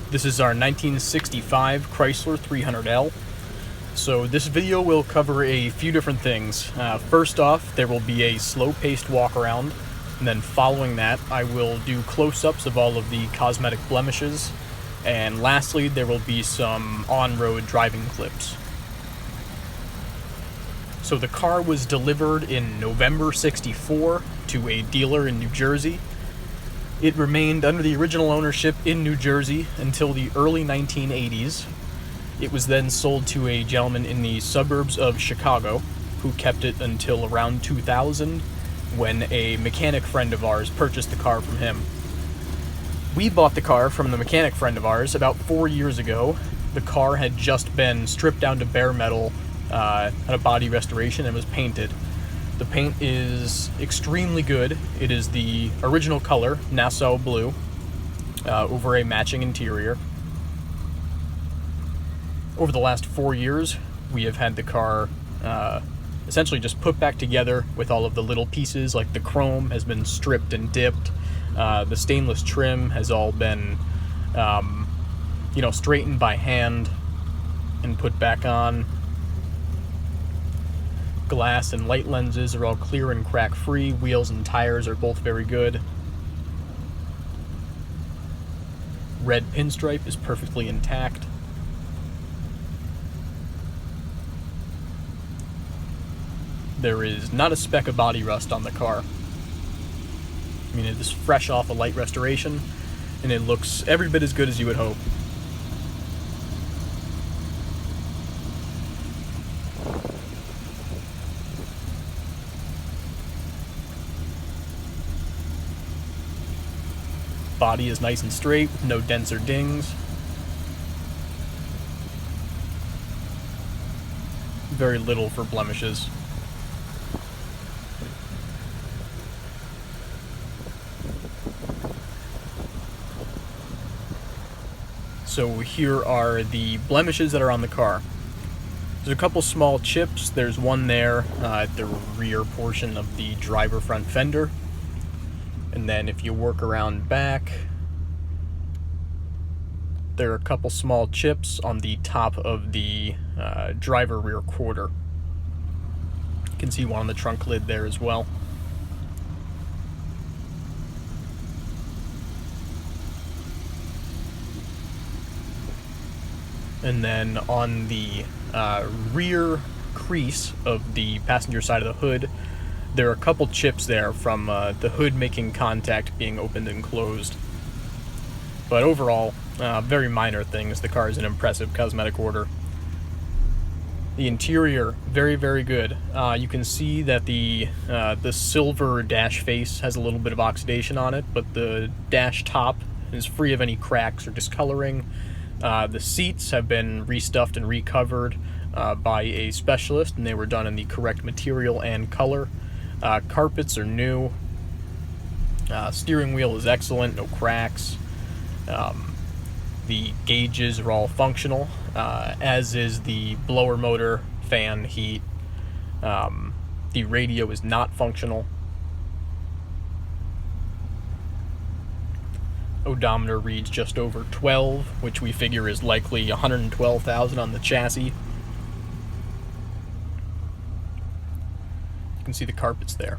This is our 1965 Chrysler 300L. So this video will cover a few different things. First off, there will be a slow-paced walk around, and then following that, I will do close-ups of all of the cosmetic blemishes, and lastly, there will be some on-road driving clips. So the car was delivered in November '64 to a dealer in New Jersey. It remained under the original ownership in New Jersey until the early 1980s. It was then sold to a gentleman in the suburbs of Chicago, who kept it until around 2000, when a mechanic friend of ours purchased the car from him. We bought the car from the mechanic friend of ours about 4 years ago. The car had just been stripped down to bare metal at a body restoration and was painted. The paint is extremely good. It is the original color, Nassau blue, over a matching interior. Over the last 4 years, we have had the car essentially just put back together with all of the little pieces, like the chrome has been stripped and dipped. The stainless trim has all been, straightened by hand and put back on. Glass and light lenses are all clear and crack-free. Wheels and tires are both very good. Red pinstripe is perfectly intact. There is not a speck of body rust on the car. I mean, it is fresh off a light restoration, and it looks every bit as good as you would hope. Body is nice and straight, with no dents or dings. Very little for blemishes. So here are the blemishes that are on the car. There's a couple small chips. There's one there at the rear portion of the driver front fender. And then if you work around back, there are a couple small chips on the top of the driver rear quarter. You can see one on the trunk lid there as well. And then on the rear crease of the passenger side of the hood, there are a couple chips there from the hood making contact being opened and closed. But overall, very minor things. The car is in impressive cosmetic order. The interior, very, very good. You can see that the silver dash face has a little bit of oxidation on it, but the dash top is free of any cracks or discoloring. The seats have been restuffed and recovered by a specialist, and they were done in the correct material and color. Carpets are new. Steering wheel is excellent, no cracks. The gauges are all functional, as is the blower motor, fan, heat. The radio is not functional. Odometer reads just over 12, which we figure is likely 112,000 on the chassis. You can see the carpets there.